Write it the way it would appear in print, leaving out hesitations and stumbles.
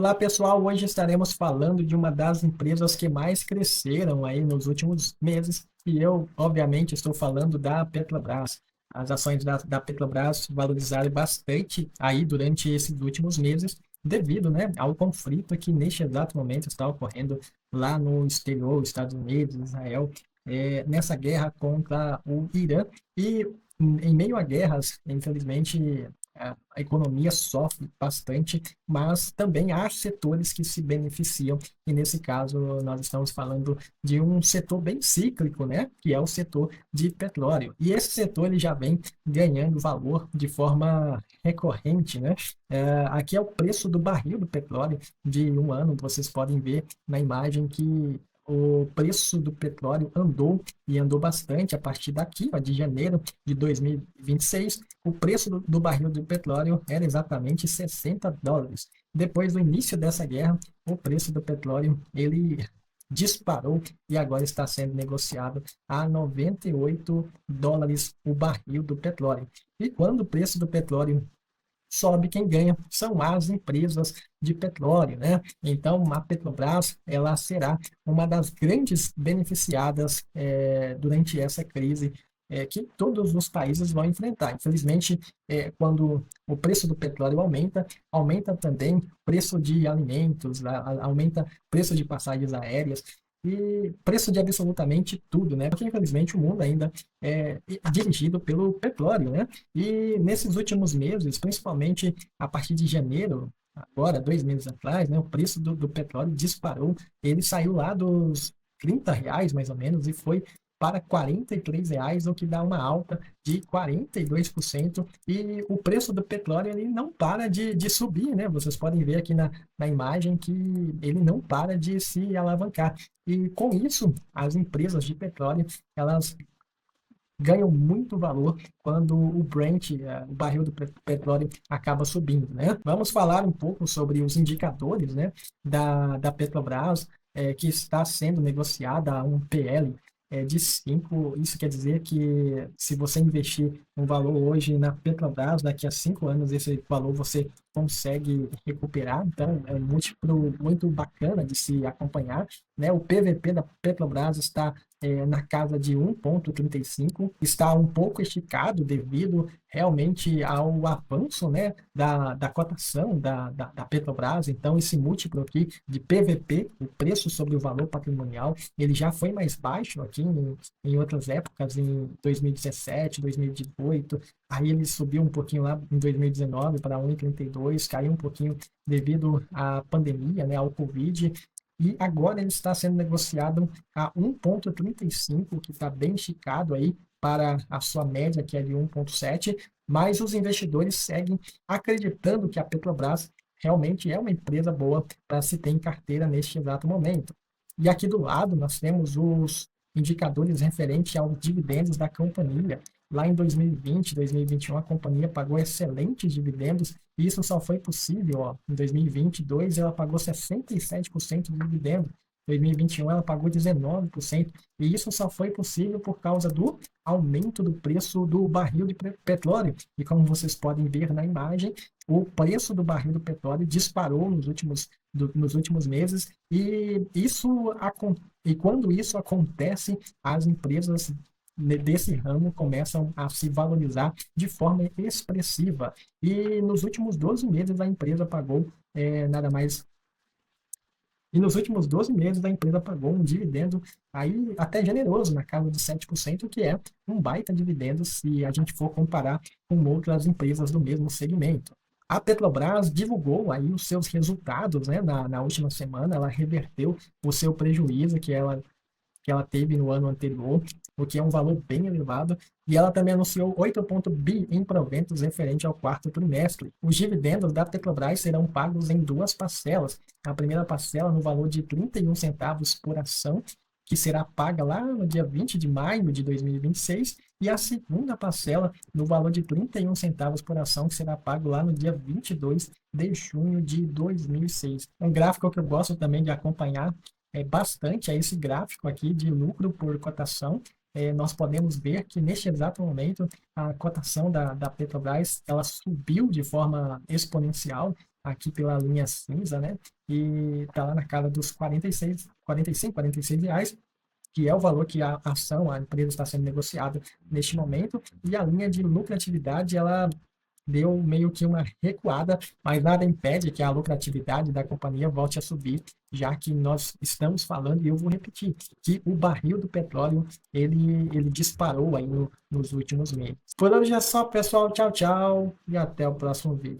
Olá pessoal, hoje estaremos falando de uma das empresas que mais cresceram aí nos últimos meses e eu, obviamente, estou falando da Petrobras. As ações da Petrobras valorizaram bastante aí durante esses últimos meses devido, né, ao conflito que neste exato momento está ocorrendo lá no exterior, Estados Unidos, Israel, nessa guerra contra o Irã e em meio a guerras, infelizmente, a economia sofre bastante, mas também há setores que se beneficiam, e nesse caso nós estamos falando de um setor bem cíclico, né? Que é o setor de petróleo. E esse setor ele já vem ganhando valor de forma recorrente, né? Aqui é o preço do barril do petróleo de um ano, vocês podem ver na imagem que o preço do petróleo andou e andou bastante a partir daqui, ó, de janeiro de 2026. O preço do barril de petróleo era exatamente US$ 60. Depois do início dessa guerra, o preço do petróleo ele disparou e agora está sendo negociado a US$ 98 o barril do petróleo. E quando o preço do petróleo sobe, quem ganha são as empresas de petróleo, né? Então, a Petrobras ela será uma das grandes beneficiadas durante essa crise que todos os países vão enfrentar. Infelizmente, quando o preço do petróleo aumenta, aumenta também o preço de alimentos, aumenta o preço de passagens aéreas e preço de absolutamente tudo, né? Porque infelizmente o mundo ainda é dirigido pelo petróleo, né? E nesses últimos meses, principalmente a partir de janeiro, agora, 2 meses atrás, né, o preço do petróleo disparou. Ele saiu lá dos R$ 30, mais ou menos, e foi para R$ 43, o que dá uma alta de 42%. E o preço do petróleo ele não para de subir, né? Vocês podem ver aqui na imagem que ele não para de se alavancar. E com isso, as empresas de petróleo, elas ganham muito valor quando o Brent, o barril do petróleo, acaba subindo, né? Vamos falar um pouco sobre os indicadores, né, da Petrobras, que está sendo negociada a um PL de 5. Isso quer dizer que se você investir um valor hoje na Petrobras, daqui a 5 anos esse valor você consegue recuperar. Então, é um múltiplo muito bacana de se acompanhar, né? O PVP da Petrobras está na casa de 1,35, está um pouco esticado devido realmente ao avanço, né, da cotação da Petrobras. Então, esse múltiplo aqui de PVP, o preço sobre o valor patrimonial, ele já foi mais baixo aqui em outras épocas, em 2017, 2018. Aí ele subiu um pouquinho lá em 2019 para 1,32, caiu um pouquinho devido à pandemia, né, ao Covid, e agora ele está sendo negociado a 1,35, que está bem esticado aí para a sua média, que é de 1,7, mas os investidores seguem acreditando que a Petrobras realmente é uma empresa boa para se ter em carteira neste exato momento. E aqui do lado nós temos os indicadores referentes aos dividendos da companhia. Lá em 2020, 2021, a companhia pagou excelentes dividendos e isso só foi possível, ó, em 2022 ela pagou 67% de dividendo, em 2021 ela pagou 19%, e isso só foi possível por causa do aumento do preço do barril de petróleo. E como vocês podem ver na imagem, o preço do barril do petróleo disparou nos últimos meses, e quando isso acontece, as empresas desse ramo começam a se valorizar de forma expressiva. E nos últimos 12 meses a empresa pagou nada mais. E nos últimos 12 meses a empresa pagou um dividendo aí até generoso, na casa de 7%, que é um baita dividendo se a gente for comparar com outras empresas do mesmo segmento. A Petrobras divulgou aí os seus resultados, né, na última semana. Ela reverteu o seu prejuízo que ela teve no ano anterior, o que é um valor bem elevado, e ela também anunciou 8 bi em proventos referente ao quarto trimestre. Os dividendos da Petrobras serão pagos em duas parcelas. A primeira parcela no valor de 31 centavos por ação, que será paga lá no dia 20 de maio de 2026, e a segunda parcela no valor de 31 centavos por ação, que será pago lá no dia 22 de junho de 2006. Um gráfico que eu gosto também de acompanhar bastante a esse gráfico aqui de lucro por cotação. Nós podemos ver que neste exato momento a cotação da Petrobras ela subiu de forma exponencial aqui pela linha cinza, né? E está lá na casa dos 46, 45, 46 reais, que é o valor que a ação, a empresa está sendo negociada neste momento, e a linha de lucratividade, ela deu meio que uma recuada, mas nada impede que a lucratividade da companhia volte a subir, já que nós estamos falando, e eu vou repetir, que o barril do petróleo, ele disparou aí nos últimos meses. Por hoje é só, pessoal. Tchau, tchau, e até o próximo vídeo.